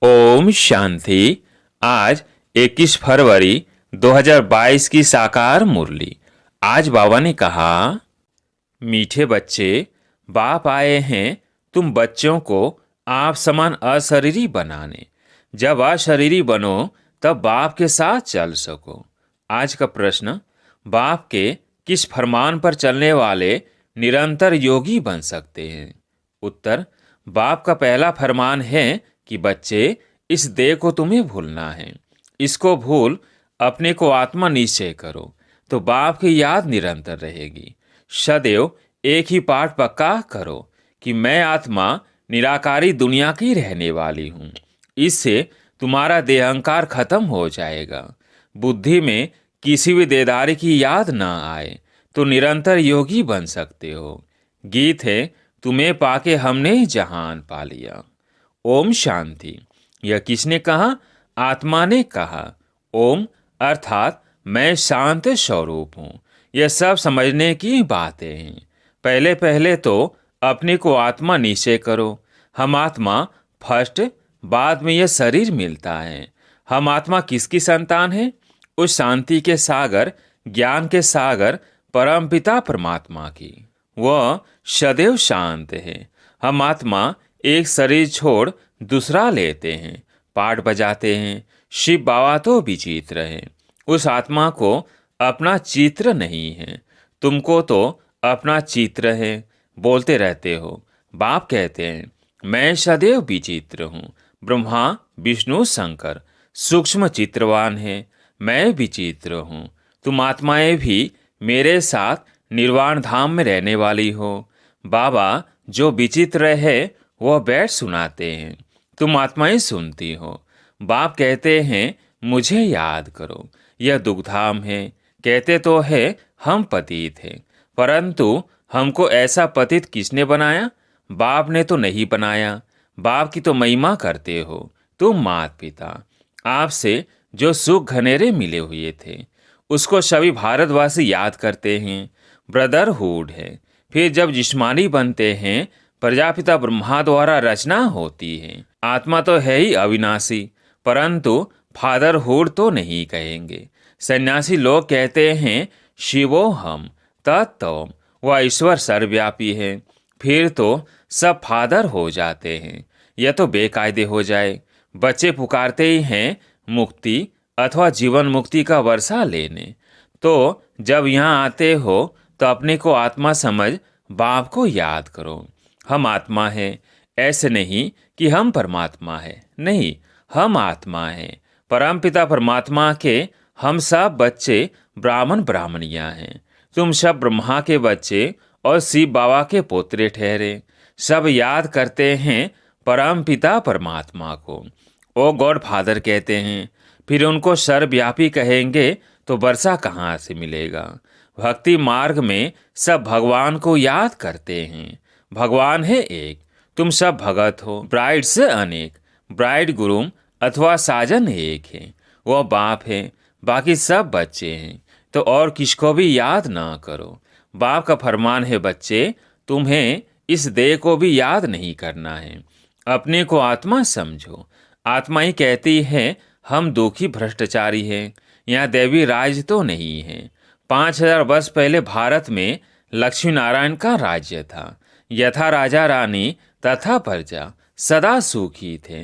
ओम शांति। आज 21 फरवरी 2022 की साकार मुरली। आज बाबा ने कहा, मीठे बच्चे, बाप आए हैं तुम बच्चों को आप समान अशरीरी बनाने। जब अशरीरी बनो तब बाप के साथ चल सको। आज का प्रश्न, बाप के किस फरमान पर चलने वाले निरंतर योगी बन सकते हैं? उत्तर, बाप का पहला फरमान है कि बच्चे, इस देह को तुम्हें भूलना है। इसको भूल अपने को आत्मा निश्चय करो तो बाप की याद निरंतर रहेगी। सदैव एक ही पाठ पक्का करो कि मैं आत्मा निराकारी दुनिया की रहने वाली हूँ। इससे तुम्हारा देहंकार खत्म हो जाएगा। बुद्धि में किसी भी देहधारी की याद न आए तो निरंतर योगी बन सकते हो। गीत है, तुम्हें पाके हमने जहान पा लिया। ओम शांति। यह किसने कहा? आत्मा ने कहा। ओम अर्थात मैं शांत स्वरूप हूँ। यह सब समझने की बातें हैं। पहले पहले तो अपने को आत्मा निश्चय करो। हम आत्मा फर्स्ट, बाद में यह शरीर मिलता है। हम आत्मा किसकी संतान है? उस शांति के सागर, ज्ञान के सागर परम पिता परमात्मा की। वह सदैव शांत है। हम आत्मा एक शरीर छोड़ दूसरा लेते हैं, पाठ बजाते हैं। शिव बाबा तो विचित्र है। उस आत्मा को अपना चित्र नहीं है। तुमको तो अपना चित्र है, बोलते रहते हो। बाप कहते हैं, मैं सदैव विचित्र हूँ। ब्रह्मा विष्णु शंकर सूक्ष्म चित्रवान है, मैं विचित्र हूँ। तुम आत्माएं भी मेरे साथ निर्वाण धाम में रहने वाली हो। बाबा जो विचित्र है वह बैठ सुनाते हैं, तुम आत्माएं सुनती हो। बाप कहते हैं, मुझे याद करो। यह दुखधाम है। कहते तो है हम पतित हैं, परंतु हमको ऐसा पतित किसने बनाया? बाप ने तो नहीं बनाया। बाप की तो महिमा करते हो तुम माता पिता। आपसे जो सुख घनेरे मिले हुए थे उसको सभी भारतवासी याद करते हैं। ब्रदरहुड है। फिर जब जिस्मानी बनते हैं, प्रजापिता ब्रह्मा द्वारा रचना होती है। आत्मा तो है ही अविनाशी, परंतु फादरहुड तो नहीं कहेंगे। सन्यासी लोग कहते हैं शिवो हम तत्व, वह ईश्वर सर्वव्यापी है। फिर तो सब फादर हो जाते हैं। यह तो बेकायदे हो जाए। बच्चे पुकारते ही हैं मुक्ति अथवा जीवन मुक्ति का वर्षा लेने। तो जब यहाँ आते हो तो अपने को आत्मा समझ बाप को याद करो। हम आत्मा है, ऐसे नहीं कि हम परमात्मा है। नहीं, हम आत्मा है। परमपिता परमात्मा के हम सब बच्चे ब्राह्मण ब्राह्मणियाँ हैं। तुम सब ब्रह्मा के बच्चे और शिव बाबा के पोतरे ठहरे। सब याद करते हैं परमपिता परमात्मा को। ओ गॉड फादर कहते हैं। फिर उनको सर्वव्यापी कहेंगे तो वर्षा कहाँ से मिलेगा? भक्ति मार्ग में सब भगवान को याद करते हैं। भगवान है एक, तुम सब भगत हो। ब्राइड से अनेक, ब्राइड गुरुम अथवा साजन एक है। वह बाप है, बाकी सब बच्चे हैं। तो और किसको भी याद ना करो। बाप का फरमान है, बच्चे तुम्हें इस देह को भी याद नहीं करना है। अपने को आत्मा समझो। आत्मा ही कहती है हम दुखी भ्रष्टाचारी हैं। यहाँ देवी राज तो नहीं है। 5000 वर्ष पहले भारत में लक्ष्मी नारायण का राज्य था। यथा राजा रानी तथा प्रजा सदा सुखी थे।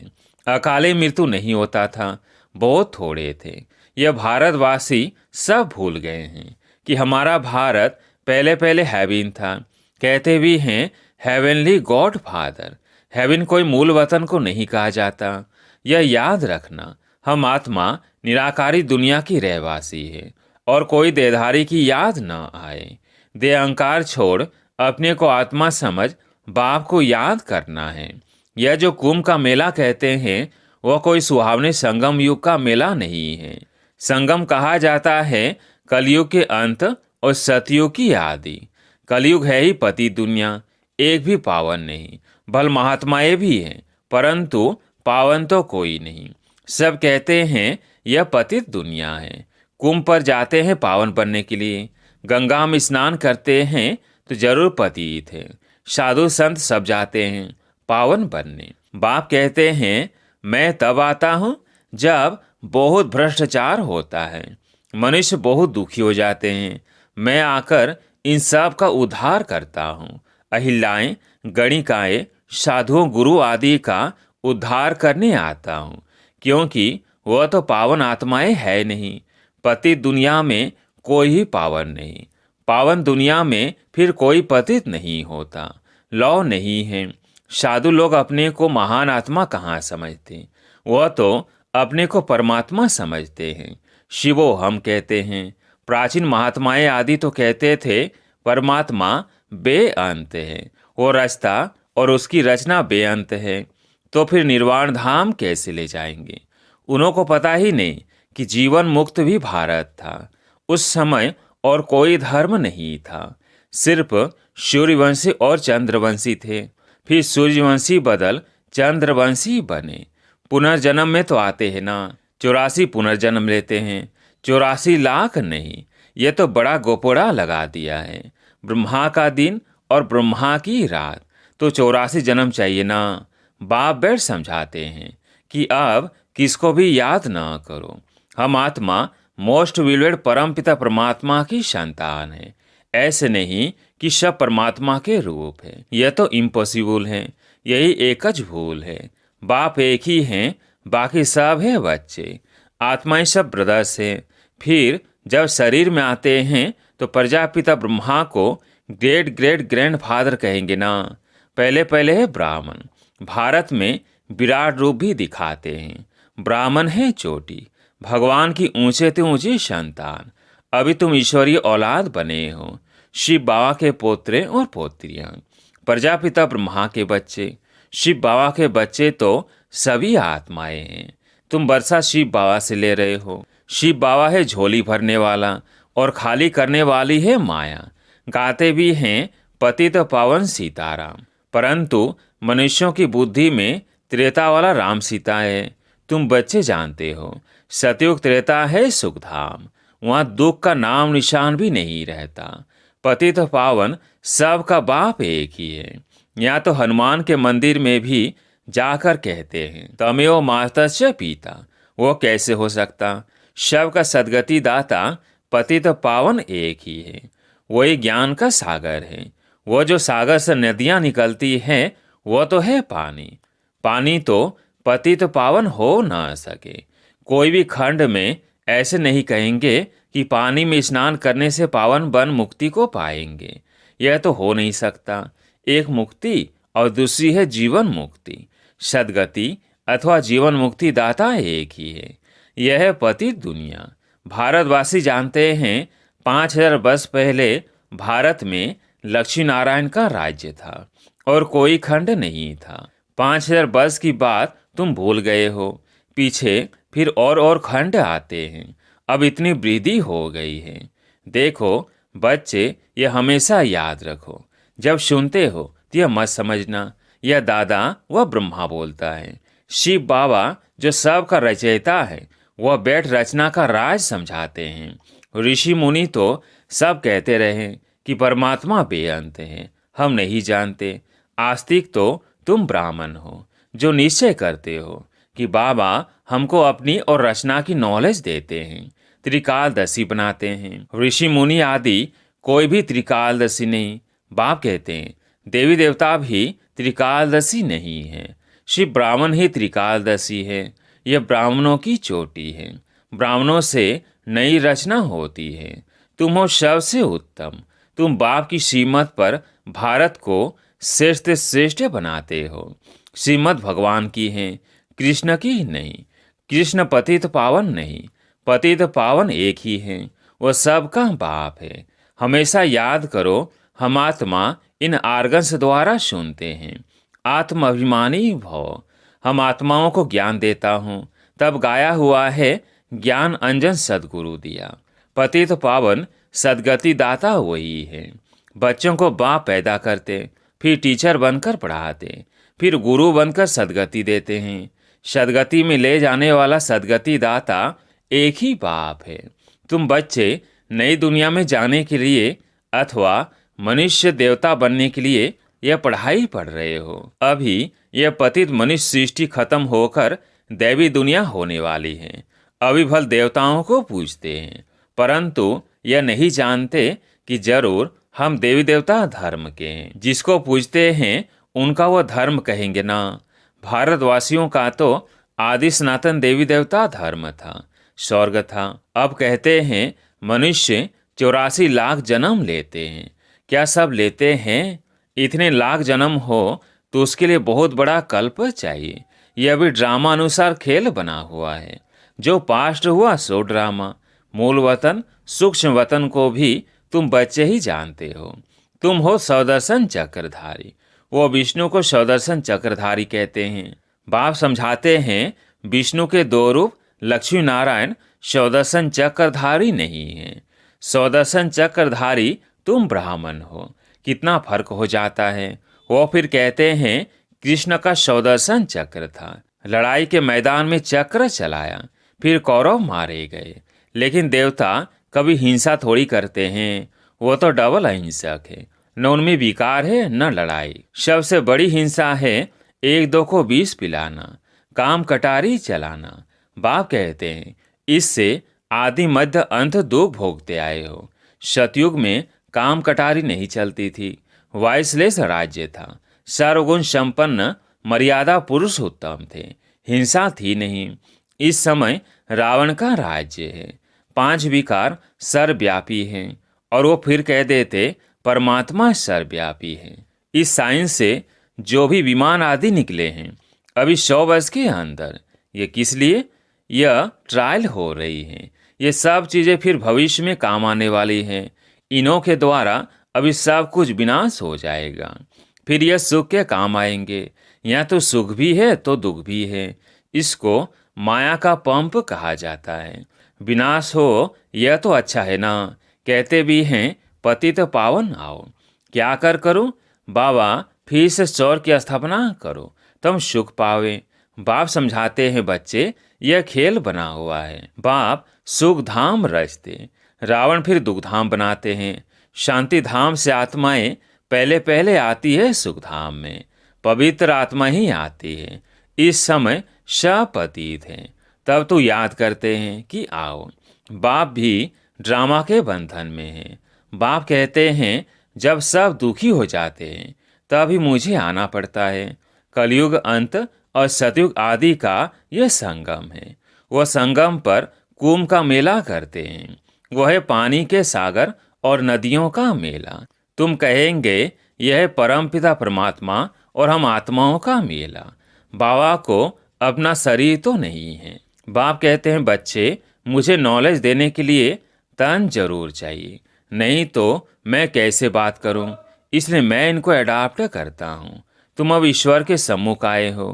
अकाले मृत्यु नहीं होता था, बहुत थोड़े थे। यह भारतवासी सब भूल गए हैं कि हमारा भारत पहले पहले हेवन था। कहते भी हैं हेवनली गॉड फादर। हेवन कोई मूल वतन को नहीं कहा जाता। यह याद रखना, हम आत्मा निराकारी दुनिया की रहवासी है और कोई देहधारी की याद न आए। देह अहंकार छोड़ अपने को आत्मा समझ बाप को याद करना है। यह जो कुंभ का मेला कहते हैं वह कोई सुहावने संगम युग का मेला नहीं है। संगम कहा जाता है कलयुग के अंत और सतयुग की आदि। कलयुग है ही पति दुनिया, एक भी पावन नहीं। भल महात्माएं भी हैं, परंतु पावन तो कोई नहीं। सब कहते हैं यह पतित दुनिया है। कुंभ पर जाते हैं पावन बनने के लिए। गंगा में स्नान करते हैं तो जरूर पतित है। साधु संत सब जाते हैं पावन बनने। बाप कहते हैं मैं तब आता हूँ जब बहुत भ्रष्टाचार होता है, मनुष्य बहुत दुखी हो जाते हैं। मैं आकर इन सब का उद्धार करता हूँ। अहिल्याएं, गणिकाएं, साधुओं, गुरु आदि का उद्धार करने आता हूँ, क्योंकि वह तो पावन आत्माएं है नहीं। पतित दुनिया में कोई ही पावन नहीं, पावन दुनिया में फिर कोई पतित नहीं होता। लौ नहीं है। साधु लोग अपने को महान आत्मा कहाँ समझते, वह तो अपने को परमात्मा समझते हैं। शिवो हम कहते हैं। प्राचीन महात्माएं आदि तो कहते थे परमात्मा बेअंत है, वो रचता और उसकी रचना बेअंत है, तो फिर निर्वाण धाम कैसे ले जाएंगे। उन्हों को पता ही नहीं कि जीवन मुक्त भी भारत था। उस समय और कोई धर्म नहीं था, सिर्फ सूर्यवंशी और चंद्रवंशी थे। फिर सूर्यवंशी बदल चंद्रवंशी बने। पुनर्जन्म में तो आते हैं ना, 84 पुनर्जन्म लेते हैं, 84 लाख नहीं। ये तो बड़ा गोपोड़ा लगा दिया है। ब्रह्मा का दिन और ब्रह्मा की रात, तो 84 जन्म चाहिए ना। बाप बैठ समझाते हैं कि अब किसको भी याद ना करो। हम आत्मा मोस्ट विलवेड परमपिता परमात्मा की संतान है। ऐसे नहीं कि सब परमात्मा के रूप है, यह तो इम्पॉसिबल है। यही एकच भूल है। बाप एक ही हैं, बाकी सब है बच्चे। आत्माएं सब ब्रदर्स है। फिर जब शरीर में आते हैं तो प्रजापिता ब्रह्मा को ग्रेट ग्रेट ग्रैंड फादर कहेंगे ना। पहले पहले है ब्राह्मण। भारत में विराट रूप भी दिखाते हैं। ब्राह्मण है चोटी, भगवान की ऊंचे से ऊंची संतान। अभी तुम ईश्वरीय औलाद बने हो, शिव बाबा के पोत्रे और पोत्रियां, प्रजापिता ब्रह्मा के बच्चे। शिव बाबा के बच्चे तो सभी आत्माएं हैं। तुम वर्षा शिव बाबा से ले रहे हो। शिव बाबा है झोली भरने वाला और खाली करने वाली है माया। गाते भी हैं पतित पावन सीताराम, परंतु मनुष्यों की बुद्धि में त्रेता वाला राम सीता है। तुम बच्चे जानते हो सतयुग त्रेता है सुखधाम, वहाँ दुख का नाम निशान भी नहीं रहता। पतित पावन सबका बाप एक ही है। यहाँ तो हनुमान के मंदिर में भी जाकर कहते हैं तमेव मातस्य पिता। वो कैसे हो सकता। शव का सदगति दाता पतित पावन एक ही है। वही ज्ञान का सागर है। वो जो सागर से नदियाँ निकलती हैं वो तो है पानी। पानी तो पतित पावन हो ना सके। कोई भी खंड में ऐसे नहीं कहेंगे कि पानी में स्नान करने से पावन बन मुक्ति को पाएंगे। यह तो हो नहीं सकता। एक मुक्ति और दूसरी है जीवन मुक्ति। सदगति अथवा जीवन मुक्ति दाता एक ही है। यह है पतित दुनिया। भारतवासी जानते हैं 5000 वर्ष पहले भारत में लक्ष्मी नारायण का राज्य था और कोई खंड नहीं था। 5000 वर्ष की बात तुम भूल गए हो। पीछे फिर और खंड आते हैं। अब इतनी वृद्धि हो गई है। देखो बच्चे, ये हमेशा याद रखो। जब सुनते हो तो यह मत समझना यह दादा वह ब्रह्मा बोलता है। शिव बाबा जो सब का रचयिता है वह बैठ रचना का राज समझाते हैं। ऋषि मुनि तो सब कहते रहे कि परमात्मा बेअंत है, हम नहीं जानते। आस्तिक तो तुम ब्राह्मण हो जो निश्चय करते हो कि बाबा हमको अपनी और रचना की नॉलेज देते हैं, त्रिकालदर्शी बनाते हैं। ऋषि मुनि आदि कोई भी त्रिकालदर्शी नहीं। बाप कहते हैं देवी देवता भी त्रिकालदर्शी नहीं है, शिव ब्राह्मण ही त्रिकालदर्शी है। यह ब्राह्मणों की चोटी है। ब्राह्मणों से नई रचना होती है। तुम हो सबसे उत्तम। तुम बाप की श्रीमत पर भारत को श्रेष्ठ श्रेष्ठ बनाते हो। श्रीमत भगवान की है, कृष्ण की नहीं। कृष्ण पतित पावन नहीं, पतित पावन एक ही है। वह सबका बाप है। हमेशा याद करो हम आत्मा इन आर्गन्स द्वारा सुनते हैं। आत्म अभिमानी भव। हम आत्माओं को ज्ञान देता हूँ। तब गाया हुआ है ज्ञान अंजन सदगुरु दिया। पतित पावन सदगति दाता वही है। बच्चों को बाप पैदा करते, फिर टीचर बनकर पढ़ाते, फिर गुरु बनकर सदगति देते हैं। सदगति में ले जाने वाला सदगति दाता एक ही बाप है। तुम बच्चे नई दुनिया में जाने के लिए अथवा मनुष्य देवता बनने के लिए यह पढ़ाई पढ़ रहे हो। अभी यह पतित मनुष्य सृष्टि खत्म होकर दैवी दुनिया होने वाली है। अभी भल देवताओं को पूजते हैं, परंतु यह नहीं जानते कि जरूर हम देवी देवता धर्म के हैं। जिसको पूजते हैं उनका वह धर्म कहेंगे ना। भारतवासियों का तो आदि सनातन देवी देवता धर्म था, स्वर्ग था। अब कहते हैं मनुष्य 84 लाख जन्म लेते हैं। क्या सब लेते हैं? इतने लाख जन्म हो तो उसके लिए बहुत बड़ा कल्प चाहिए। यह भी ड्रामा अनुसार खेल बना हुआ है। जो पास्ट हुआ सो ड्रामा। मूल वतन सूक्ष्म वतन को भी तुम बच्चे ही जानते हो। तुम हो सौदर्शन चक्रधारी। वो विष्णु को सौदर्शन चक्रधारी कहते हैं। बाप समझाते हैं विष्णु के दो रूप लक्ष्मी नारायण सौदर्शन चक्रधारी नहीं है। सौदर्शन चक्रधारी तुम ब्राह्मण हो। कितना फर्क हो जाता है। वो फिर कहते हैं कृष्ण का सौदर्शन चक्र था। लड़ाई के मैदान में चक्र चलाया, फिर कौरव मारे गए। लेकिन देवता कभी हिंसा थोड़ी करते हैं। वो तो डबल अहिंसक है। न उनमें विकार है न लड़ाई। सबसे बड़ी हिंसा है एक दो को विष पिलाना, काम कटारी चलाना। बाप कहते हैं इससे आदि मध्य अंत दुख भोगते आए हो। सतयुग में काम कटारी नहीं चलती थी। वायसलेस राज्य था। सर्वगुण संपन्न मर्यादा पुरुष उत्तम थे। हिंसा थी नहीं। इस समय रावण का राज्य है। 5 विकार सर्वव्यापी हैं और वो फिर कह देते परमात्मा सर्वव्यापी है। इस साइंस से जो भी विमान आदि निकले हैं अभी 100 वर्ष के अंदर, ये किस लिए? यह ट्रायल हो रही है। ये सब चीजें फिर भविष्य में काम आने वाली हैं। इन्हों के द्वारा अभी सब कुछ विनाश हो जाएगा, फिर यह सुख के काम आएंगे। यहाँ तो सुख भी है तो दुख भी है। इसको माया का पंप कहा जाता है। विनाश हो यह तो अच्छा है ना। कहते भी हैं पतित पावन आओ। क्या करूं? बाबा फिर से चौर की स्थापना करो, तुम सुख पावे। बाप समझाते हैं बच्चे यह खेल बना हुआ है। बाप सुख धाम रचते, रावण फिर दुख धाम बनाते हैं। शांति धाम से आत्माएं पहले पहले आती है सुख धाम में। पवित्र आत्मा ही आती है। इस समय सब पतित हैं। तब तो याद करते हैं कि आओ। बाप भी ड्रामा के बंधन में हैं। बाप कहते हैं जब सब दुखी हो जाते हैं तभी मुझे आना पड़ता है। कलयुग अंत और सतयुग आदि का यह संगम है। वह संगम पर कुंभ का मेला करते हैं। वह है पानी के सागर और नदियों का मेला। तुम कहेंगे यह है परमपिता परमात्मा और हम आत्माओं का मेला। बाबा को अपना शरीर तो नहीं है। बाप कहते हैं बच्चे मुझे नॉलेज देने के लिए तन जरूर चाहिए, नहीं तो मैं कैसे बात करूं। इसलिए मैं इनको अडॉप्ट करता हूं। तुम अब ईश्वर के सम्मुख आए हो।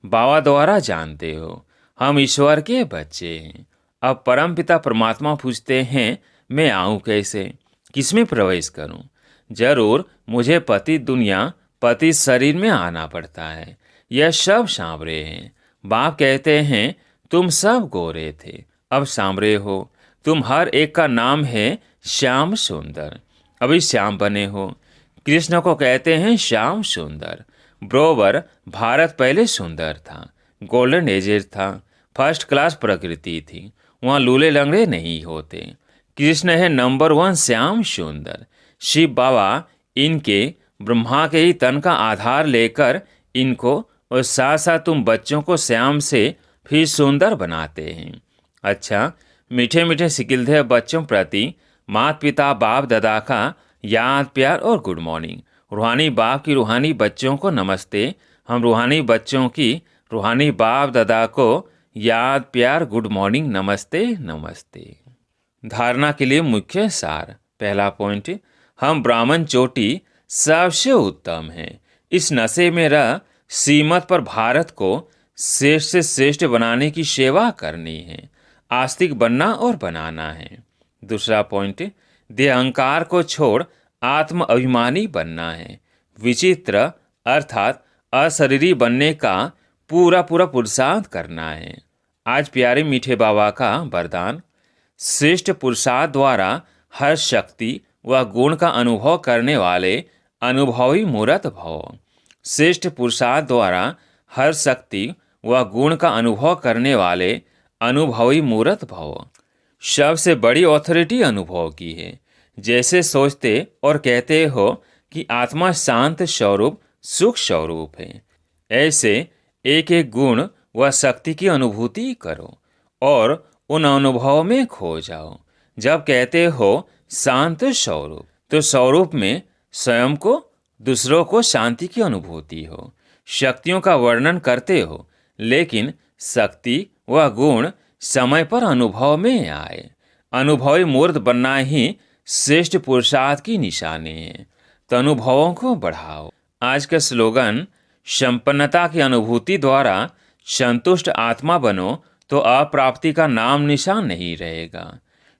बाबा द्वारा जानते हो हम ईश्वर के बच्चे हैं। अब परमपिता परमात्मा पूछते हैं मैं आऊं कैसे, किसमें प्रवेश करूं? जरूर मुझे पति दुनिया पति शरीर में आना पड़ता है। यह सब सांवरे हैं। बाप कहते हैं तुम सब गोरे थे, अब सांवरे हो। तुम हर एक का नाम है श्याम सुंदर, अभी श्याम बने हो। कृष्ण को कहते हैं श्याम सुंदर। बरोबर भारत पहले सुंदर था, गोल्डन एजेज था, फर्स्ट क्लास प्रकृति थी। वहाँ लूले लंगड़े नहीं होते। कृष्ण है नंबर 1 श्याम सुंदर। शिव बाबा इनके ब्रह्मा के ही तन का आधार लेकर इनको और साथ साथ तुम बच्चों को श्याम से फिर सुंदर बनाते हैं। अच्छा, मीठे मीठे सिकिलधे बच्चों प्रति माता पिता बाप दादा का याद प्यार और गुड मॉर्निंग। रूहानी बाप की रूहानी बच्चों को नमस्ते। हम रूहानी बच्चों की रूहानी बाप दादा को याद प्यार गुड मॉर्निंग नमस्ते नमस्ते। धारणा के लिए मुख्य सार। पहला पॉइंट, हम ब्राह्मण चोटी सबसे उत्तम हैं। इस नशे में रह श्रीमत पर भारत को श्रेष्ठ से श्रेष्ठ बनाने की सेवा करनी है। आस्तिक बनना और बनाना है। दूसरा पॉइंट, देह अहंकार को छोड़ आत्म अभिमानी बनना है। विचित्र अर्थात अशरीरी बनने का पूरा पुरुषार्थ करना है। आज प्यारे मीठे बाबा का वरदान, श्रेष्ठ पुरुषार्थ द्वारा हर शक्ति व गुण का अनुभव करने वाले अनुभवी मूर्त भव। श्रेष्ठ पुरुषार्थ द्वारा हर शक्ति व गुण का अनुभव करने वाले अनुभवी मूर्त भव। सबसे बड़ी अथॉरिटी अनुभव की है। जैसे सोचते और कहते हो कि आत्मा शांत स्वरूप सुख स्वरूप है, ऐसे एक एक गुण व शक्ति की अनुभूति करो और उन अनुभवों में खो जाओ। जब कहते हो शांत स्वरूप, तो स्वरूप में स्वयं को, दूसरों को शांति की अनुभूति हो। शक्तियों का वर्णन करते हो, लेकिन शक्ति व गुण समय पर अनुभव में आए। अनुभवी मूर्त बनना ही श्रेष्ठ पुरुषार्थ की निशानी है। तो अनुभवों को बढ़ाओ। आज का स्लोगन, संपन्नता की अनुभूति द्वारा संतुष्ट आत्मा बनो तो अप्राप्ति का नाम निशान नहीं रहेगा।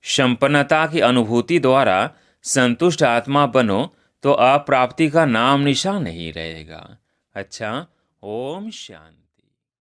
संपन्नता की अनुभूति द्वारा संतुष्ट आत्मा बनो तो अप्राप्ति का नाम निशान नहीं रहेगा। अच्छा, ओम शांति।